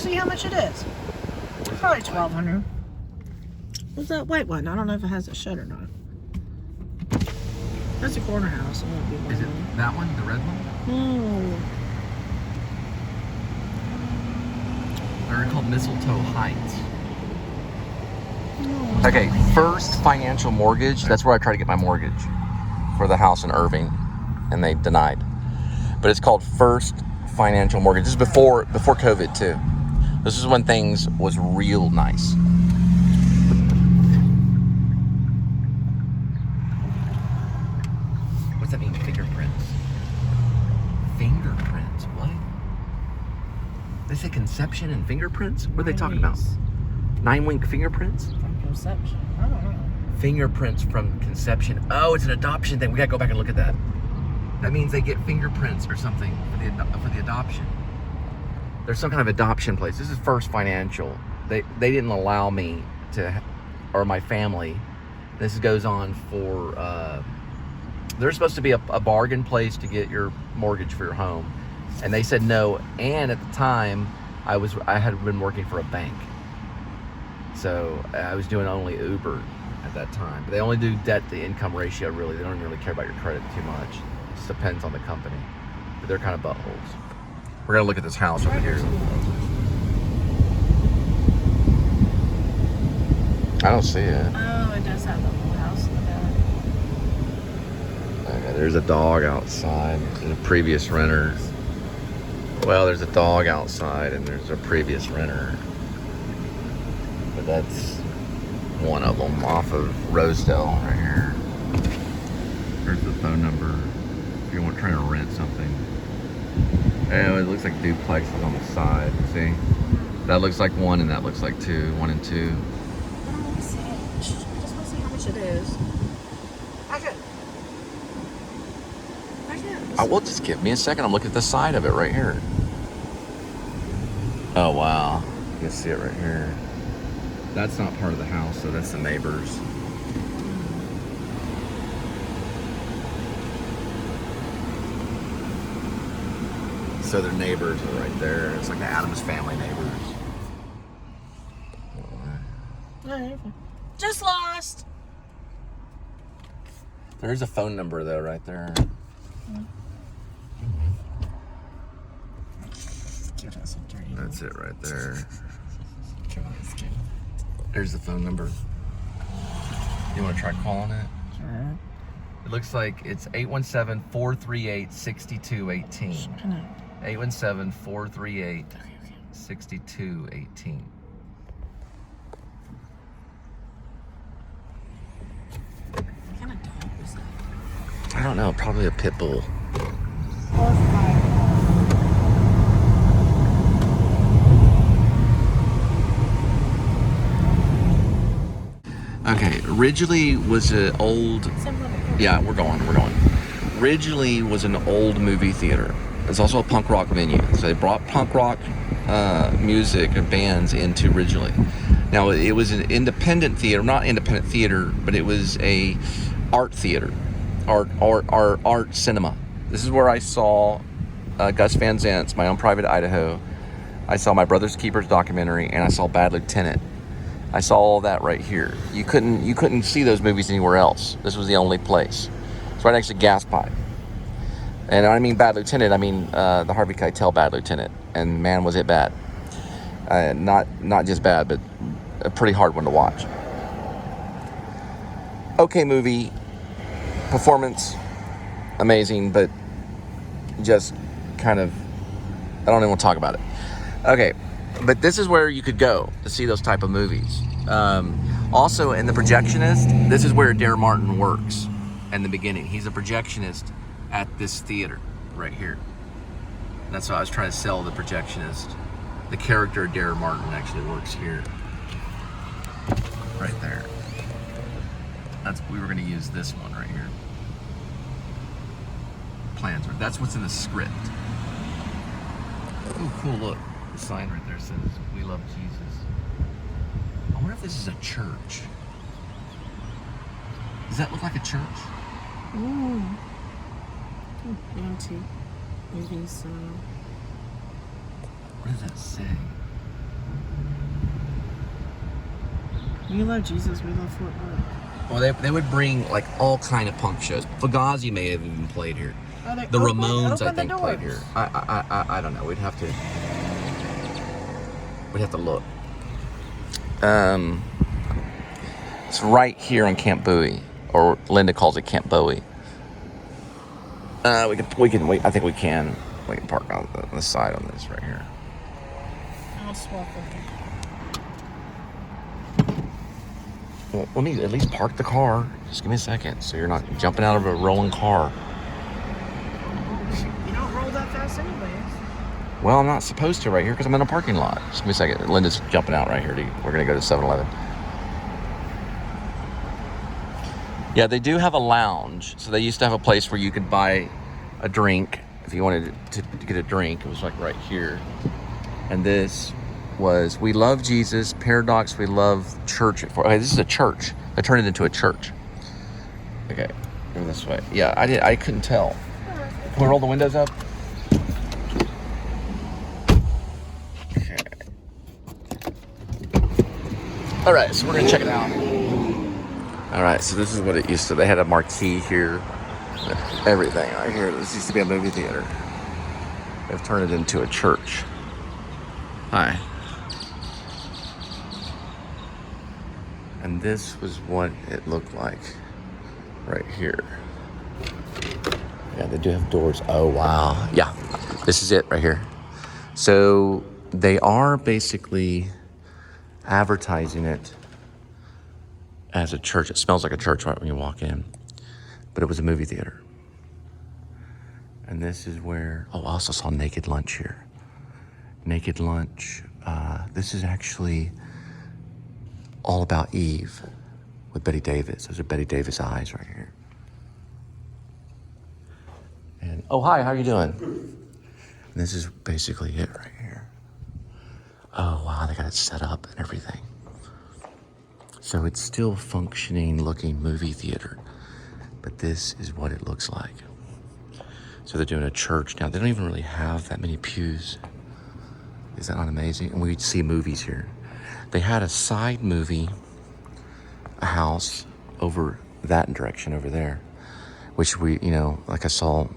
see how much it is. Probably $1,200. What's that white one? I don't know if it has a shed or not. That's a corner house. It won't be Is it that one, the red one? Oh. They're called Mistletoe Heights. No. Okay, First Financial Mortgage. That's where I tried to get my mortgage for the house in Irving, and they denied. But it's called First Financial Mortgage. This is before COVID too. This is when things was real nice. What's that mean? Fingerprints. Fingerprints. What? They say conception and fingerprints? What are they talking about? 9-wink fingerprints? From conception. I don't know. Fingerprints from conception. Oh, it's an adoption thing. We gotta go back and look at that. That means they get fingerprints or something for the adoption. There's some kind of adoption place. This is First Financial. They didn't allow me to, or my family. This goes on for, there's supposed to be a bargain place to get your mortgage for your home. And they said no. And at the time, I had been working for a bank. So I was doing only Uber at that time. But they only do debt to income ratio, really. They don't really care about your credit too much. It just depends on the company. But they're kind of buttholes. We're gonna look at this house over here. I don't see it. Oh, it does have the whole house in the back. Okay, there's a dog outside. There's a previous renter. Well, there's a dog outside and there's a previous renter. But that's one of them off of Rosedale right here. There's the phone number if you're trying to rent something. And it looks like duplexes on the side. See? That looks like one and that looks like two. 1 and 2. I don't want to see it. I just want to see how much it is. Well, just give me a second. I'm looking at the side of it right here. Oh, wow. You can see it right here. That's not part of the house, so that's the neighbors. So their neighbors are right there. It's like the Addams Family neighbors. Just lost. There's a phone number, though, right there. That's it right there. There's the phone number. You want to try calling it? Sure. It looks like it's 817-438-6218. 817-438-6218. What kind of dog was that? I don't know, probably a pit bull. Okay, Ridglea was an old... Yeah, we're going. Ridglea was an old movie theater. It's also a punk rock venue. So they brought punk rock music and bands into Ridglea. Now, it was an independent theater, not independent theater, but it was a art theater, art cinema. This is where I saw Gus Van Zant's My Own Private Idaho. I saw My Brother's Keeper's documentary, and I saw Bad Lieutenant. I saw all that right here. You couldn't see those movies anywhere else. This was the only place. It's right next to Gas Pipe. And I mean Bad Lieutenant, I mean the Harvey Keitel Bad Lieutenant. And man, was it bad. Not just bad, but a pretty hard one to watch. Okay movie, performance, amazing, but just kind of, I don't even want to talk about it. Okay. But this is where you could go to see those type of movies. Also, in The Projectionist, this is where Dare Martin works in the beginning. He's a projectionist at this theater right here. And that's why I was trying to sell The Projectionist. The character Dare Martin actually works here. Right there. We were going to use this one right here. Plans. That's what's in the script. Oh, cool, look. The sign right there says, "We love Jesus." I wonder if this is a church. Does that look like a church? Ooh. Antique movies. What does that say? We love Jesus. We love Fort Worth. Well, they would bring like all kind of punk shows. Fugazi may have even played here. The Ramones, I think, played here. I don't know. We'd have to look. It's right here on Camp Bowie, or Linda calls it Camp Bowie. We can wait. I think we can. We can park on the side on this right here. I'll swap with you. Well, let me at least park the car. Just give me a second, so you're not jumping out of a rolling car. You don't roll that fast anyways. Well, I'm not supposed to right here because I'm in a parking lot. Just give me a second. Linda's jumping out right here. We're going to go to 7-Eleven. Yeah, they do have a lounge. So they used to have a place where you could buy a drink if you wanted to get a drink. It was like right here. And this was We Love Jesus, Paradox, We Love Church. Okay, this is a church. They turned it into a church. Okay, go this way. Yeah, I couldn't tell. Can we roll the windows up? Okay. All right, so we're gonna check it out. All right, so this is what it used to. They had a marquee here. Everything right here. This used to be a movie theater. They've turned it into a church. Hi. And this was what it looked like right here. Yeah, they do have doors. Oh, wow. Yeah, this is it right here. So they are basically advertising it as a church. It smells like a church right when you walk in. But it was a movie theater. And this is where, I also saw Naked Lunch here. Naked Lunch. This is actually all about Eve with Betty Davis. Those are Betty Davis eyes right here. And, oh, hi, how are you doing? And this is basically it right here. Oh, wow, they got it set up and everything. So it's still functioning looking movie theater, but this is what it looks like. So they're doing a church now. They don't even really have that many pews. Is that not amazing? And we see movies here. They had a side movie, a house over that direction over there, which we, like I saw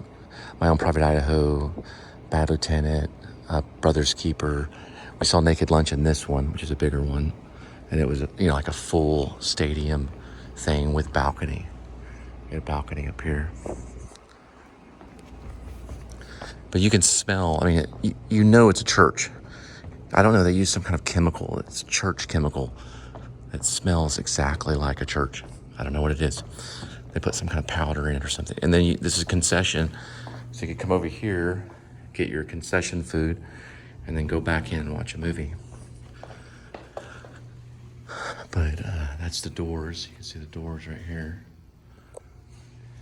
My Own Private Idaho, Bad Lieutenant, Brother's Keeper. We saw Naked Lunch in this one, which is a bigger one. And it was, like a full stadium thing with balcony. You got a balcony up here. But you can smell, it's a church. I don't know, they use some kind of chemical. It's church chemical that smells exactly like a church. I don't know what it is. They put some kind of powder in it or something. And then this is a concession. So you can come over here, get your concession food, and then go back in and watch a movie. But that's the doors. You can see the doors right here.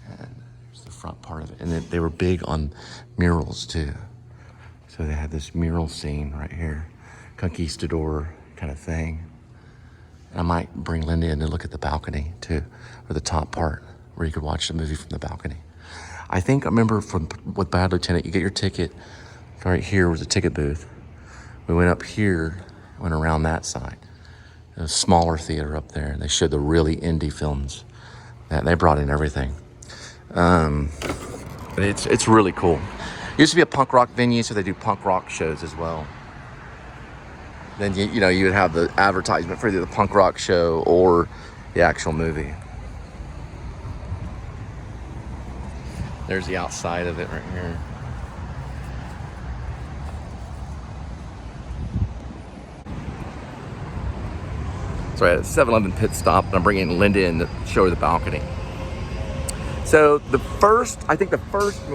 And there's the front part of it. And they were big on murals too. So they had this mural scene right here. Conquistador kind of thing. And I might bring Linda in to look at the balcony too, or the top part where you could watch the movie from the balcony. I remember with Bad Lieutenant, you get your ticket. Right here was a ticket booth. We went up here, went around that side. A smaller theater up there, and they showed the really indie films. That they brought in everything. But it's really cool. It used to be a punk rock venue, so they do punk rock shows as well. Then you would have the advertisement for either the punk rock show or the actual movie. There's the outside of it right here. So at a 7-Eleven pit stop, and I'm bringing Linda in to show her the balcony. So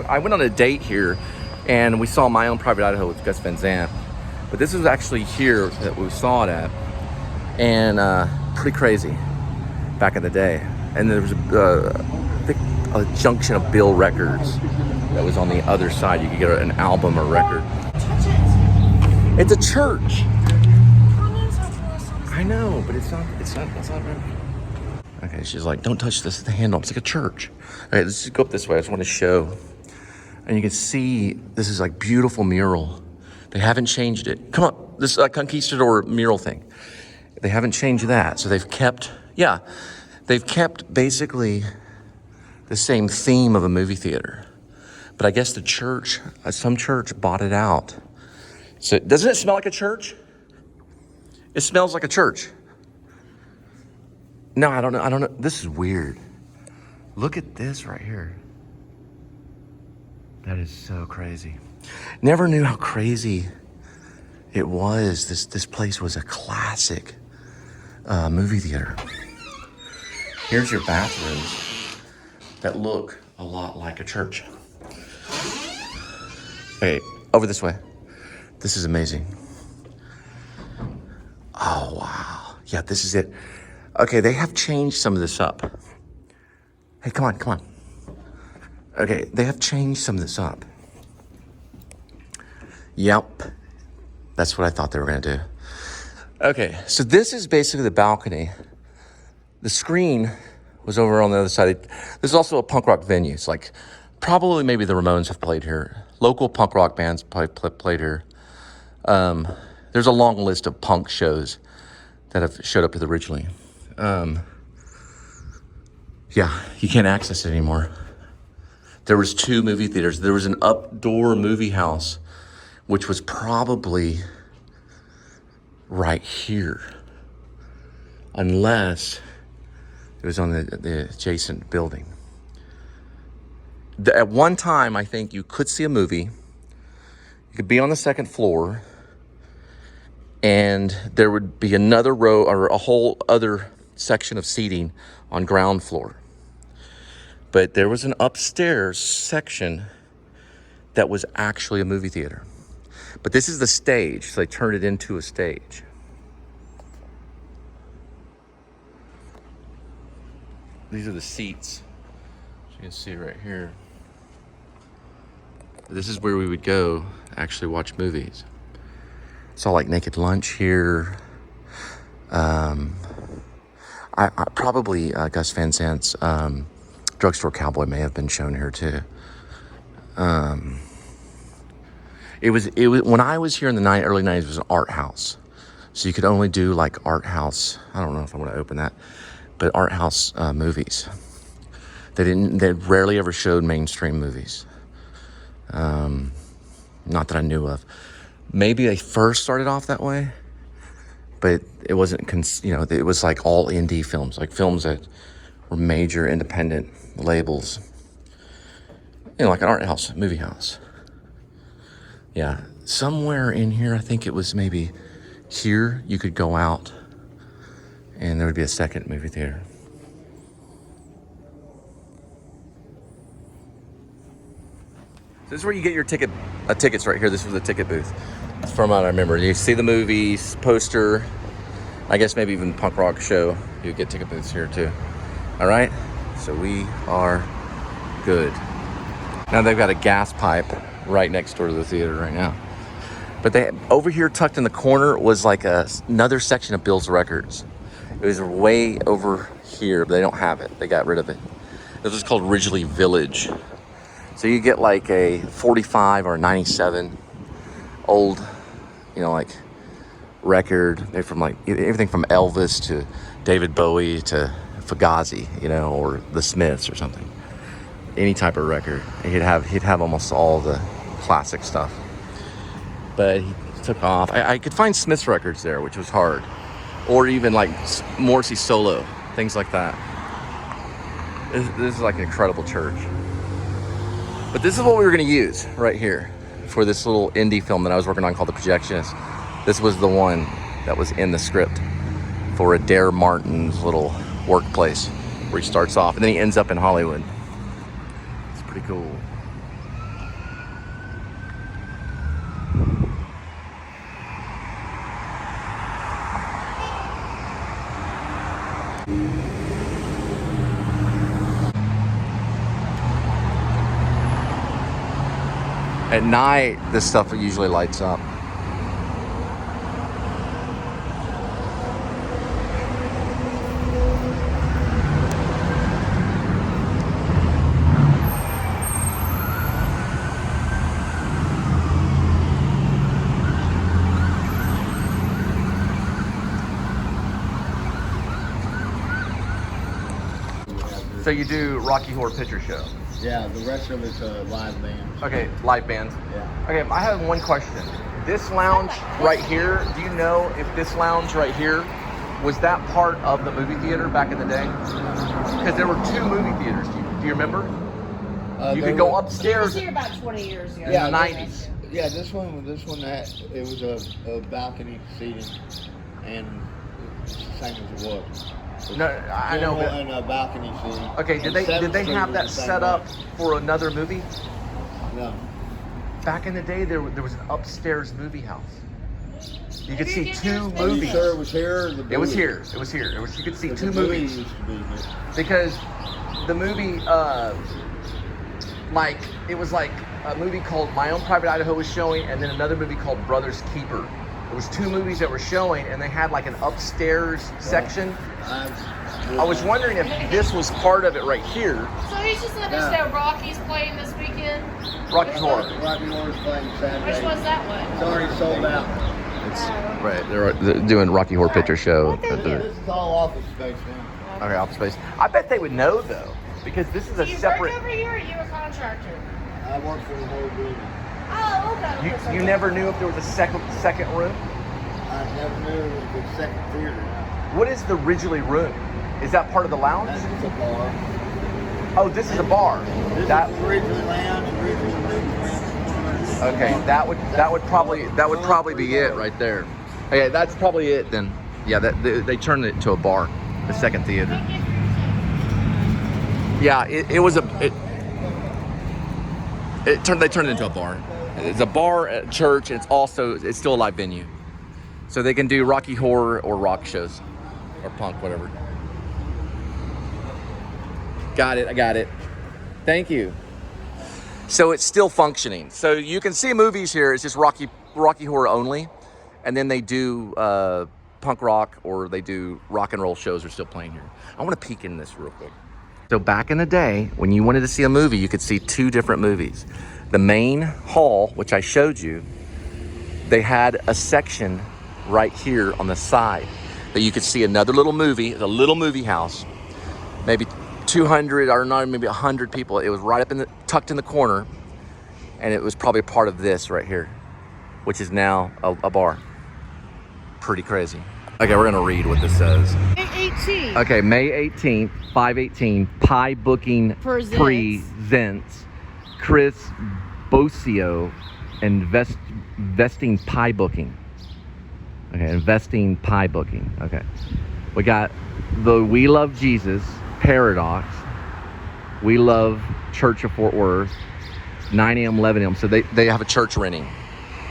I went on a date here, and we saw My Own Private Idaho with Gus Van Sant. But this was actually here that we saw it at, and pretty crazy back in the day. And there was a junction of Bill Records that was on the other side. You could get an album or record. It's a church. I know, but it's not right. Okay, she's like, don't touch this, the handle. It's like a church. Okay, let's just go up this way. I just want to show. And you can see, this is like beautiful mural. They haven't changed it. Come on, this Conquistador mural thing. They haven't changed that. So they've kept, yeah, they've kept basically the same theme of a movie theater. But I guess the church, some church bought it out. So doesn't it smell like a church? It smells like a church. No, I don't know. This is weird. Look at this right here. That is so crazy. Never knew how crazy it was. This place was a classic movie theater. Here's your bathrooms that look a lot like a church. Wait, over this way. This is amazing. Oh, wow. Yeah, this is it. Okay, they have changed some of this up. Hey, come on. Okay, they have changed some of this up. Yep. That's what I thought they were going to do. Okay, so this is basically the balcony. The screen was over on the other side. This is also a punk rock venue. It's like probably maybe the Ramones have played here. Local punk rock bands played here. There's a long list of punk shows that have showed up at the Ridglea. Yeah, you can't access it anymore. There was 2 movie theaters. There was an outdoor movie house, which was probably right here, unless it was on the adjacent building. At one time, I think you could see a movie. You could be on the second floor, and there would be another row or a whole other section of seating on ground floor. But there was an upstairs section that was actually a movie theater. But this is the stage, so they turned it into a stage. These are the seats. As you can see right here. This is where we would go actually watch movies. Saw like Naked Lunch here. I probably Gus Van Sant's Drugstore Cowboy may have been shown here too. It was when I was here in the early 90s, it was an art house. So you could only do like art house. I don't know if I'm going to open that, but art house movies. They rarely ever showed mainstream movies. Not that I knew of. Maybe they first started off that way, but it wasn't, it was like all indie films, like films that were major independent labels. Like an art house, movie house. Yeah, somewhere in here, I think it was maybe here, you could go out and there would be a second movie theater. This is where you get your tickets right here. This was the ticket booth. From what I remember, you see the movies, poster, I guess maybe even punk rock show. You get ticket booths here too. All right, so we are good. Now they've got a gas pipe right next door to the theater right now. But over here tucked in the corner was like another section of Bill's Records. It was way over here, but they don't have it. They got rid of it. This is called Ridglea Village. So you get like a 45 or 97 old, like record. They're from like everything from Elvis to David Bowie to Fugazi, or the Smiths or something. Any type of record. He'd have almost all the classic stuff. But he took off. I could find Smith's records there, which was hard. Or even like Morrissey solo, things like that. This is like an incredible church. But this is what we were going to use right here for this little indie film that I was working on called The Projectionist. This was the one that was in the script for Adair Martin's little workplace where he starts off and then he ends up in Hollywood. It's pretty cool. At night, this stuff usually lights up. So you do Rocky Horror Picture Show. Yeah, the rest of it's a live band. Okay, live bands. Yeah. Okay, I have one question. This lounge right here, do you know if this lounge right here, was that part of the movie theater back in the day? Because there were 2 movie theaters. Do you remember? You could go It was upstairs here about 20 years ago. in the 90s. Yeah, this one had, it was a balcony seating, and it's the same as it was. No, I know. But, And a balcony seating. okay, did they have that set up for another movie? No. Back in the day, there was an upstairs movie house. You could see 2 Are you movies. sure it was here? Or the It was movie? here. It was here. You could see 2 The movie movies. used to be here. Because the movie, like, it was like a movie called My Own Private Idaho was showing, and then another movie called Brothers Keeper. It was 2 movies that were showing, and they had like an upstairs section. I was wondering if this was part of it right here. So he's just letting us know Rocky's playing this weekend. Rocky Which Horror. Rocky Horror's playing Saturday. Which one's that one? It's already sold out. Right, they're doing Rocky Horror Picture Show. This is all office space now. Okay, office space. I bet they would know though, because this is a Do you separate. work over here or are you a contractor? I work for the whole building. Oh, okay. You never knew if there was a second room. I never knew it was the second theater now. What is the Ridglea room? Is that part of the lounge? That's a bar. Oh, this is a bar. This That is the Ridglea Lounge, Ridglea News. okay? That would probably be it right there. Okay, that's probably it then. Yeah, they turned it to a bar, the second theater. Yeah, they turned it into a bar. It's a bar at church, and it's still a live venue. So they can do Rocky Horror or rock shows or punk, whatever. Got it. I got it. Thank you. So it's still functioning. So you can see movies here. It's just Rocky Horror only, and then they do punk rock or they do rock and roll shows are still playing here. I want to peek in this real quick. So back in the day, when you wanted to see a movie, you could see 2 different movies. The main hall, which I showed you, they had a section right here on the side that you could see another little movie, the little movie house, maybe 200 or not, maybe 100 people. It was right up tucked in the corner, and it was probably a part of this right here, which is now a bar. Pretty crazy. Okay, we're gonna read what this says. May 18th. Okay, May 18th, 5/18, Pie Booking presents Chris Bosio investing pie booking. Okay, investing pie booking. Okay, we got the We Love Jesus, Paradox, We Love Church of Fort Worth, 9 a.m., 11 a.m. So they have a church renting.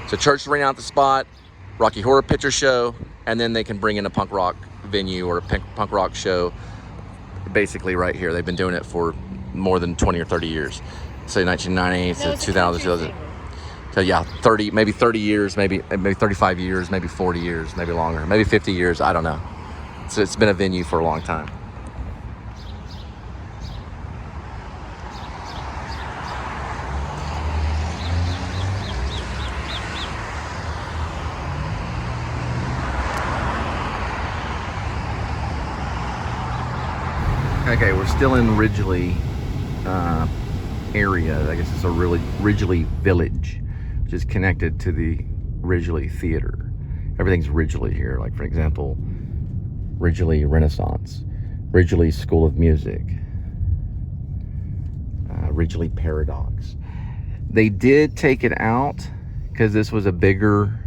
So church renting out the spot, Rocky Horror Picture Show, and then they can bring in a punk rock venue or a punk rock show basically right here. They've been doing it for more than 20 or 30 years. So 1990 to 2000. So yeah, 30 years, maybe 35 years, maybe 40 years, maybe longer, maybe 50 years, I don't know. So it's been a venue for a long time. Okay, we're still in Ridglea area. I guess it's a Ridglea Village, which is connected to the Ridglea Theater. Everything's Ridglea here. Like, for example, Ridglea Renaissance, Ridglea School of Music, Ridglea Paradox. They did take it out because this was a bigger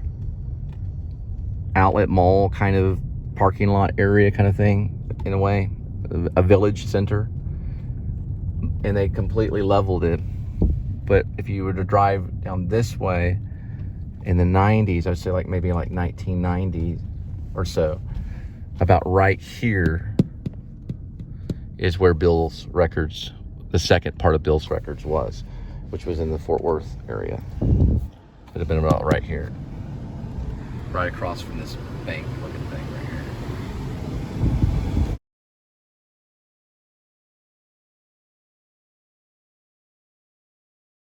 outlet mall kind of parking lot area kind of thing, in a way, a village center, and they completely leveled it. But if you were to drive down this way in the 90s, I'd say maybe 1990 or so, about right here is where Bill's Records, the second part of Bill's Records was, which was in the Fort Worth area. It'd have been about right here, right across from this bank looking thing right here.